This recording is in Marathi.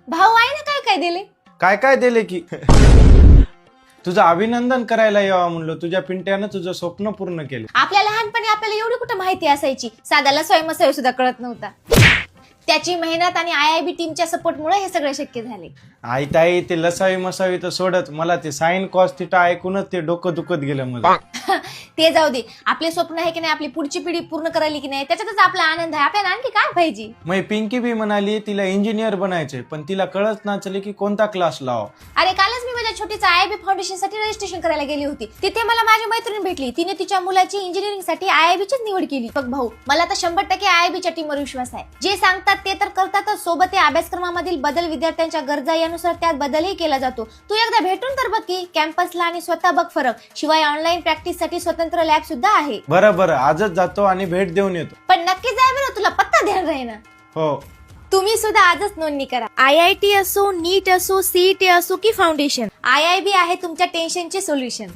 भाऊ आहे ना, काय काय दिले? काय काय दिले की तुझं अभिनंदन करायला यावं म्हणलं. तुझ्या पिंट्यानं तुझं स्वप्न पूर्ण केलं. आपल्या लहानपणी आपल्याला एवढी कुठं माहिती असायची, साध्याला स्वयंसेवी सुद्धा कळत नव्हता. त्याची मेहनत आणि IIB टीमच्या सपोर्टमुळे हे सगळे शक्य झाले. आई ताई ते लसावी मसावी तर सोडत, मला ते साइन कॉस थिटा ऐकूनच ते डोकं दुखत गेलं मला. ते जाऊ दे, आपले स्वप्न आहे की नाही, आपली पुढची पिढी पूर्ण करायली की नाही, त्याच्यातच आपला आनंद आहे. आपल्याला आणखी काय पाहिजे? मग पिंकी बी म्हणाली तिला इंजिनियर बनायचंय, पण तिला कळत नचले की कोणता क्लास लाव. अरे कालच मी माझ्या छोटीचा IIB फाउंडेशन साठी रजिस्ट्रेशन करायला गेली होती. तिथे मला माझी मैत्रीण भेटली. तिने तिच्या मुलाची इंजिनिअरिंग साठी IIB चीच निवड केली. बघ भाऊ, मला तर 100% IIB च्या टीमवर विश्वास आहे. जे सांगतात ते तर करतातच, सोबत या अभ्यासक्रमामधील बदल, विद्यार्थ्यांच्या गरजा यानुसार त्यात बदलही केला जातो. तू एकदा भेटून तर बघ की कॅम्पसला, आणि स्वतः बघ फरक. शिवाय ऑनलाईन प्रॅक्टिस साठी स्वतंत्र लॅब सुद्धा आहे. बरं आजच जातो आणि भेट देऊन येतो. पण नक्की जाय बरं, तुला पत्ता ध्यान राहील ना. हो. तुम्ही सुद्धा आजच नोंदणी करा. IIT असो, नीट असो, CET असो की फाउंडेशन, IIB आहे तुमच्या टेन्शनचे सोल्युशन.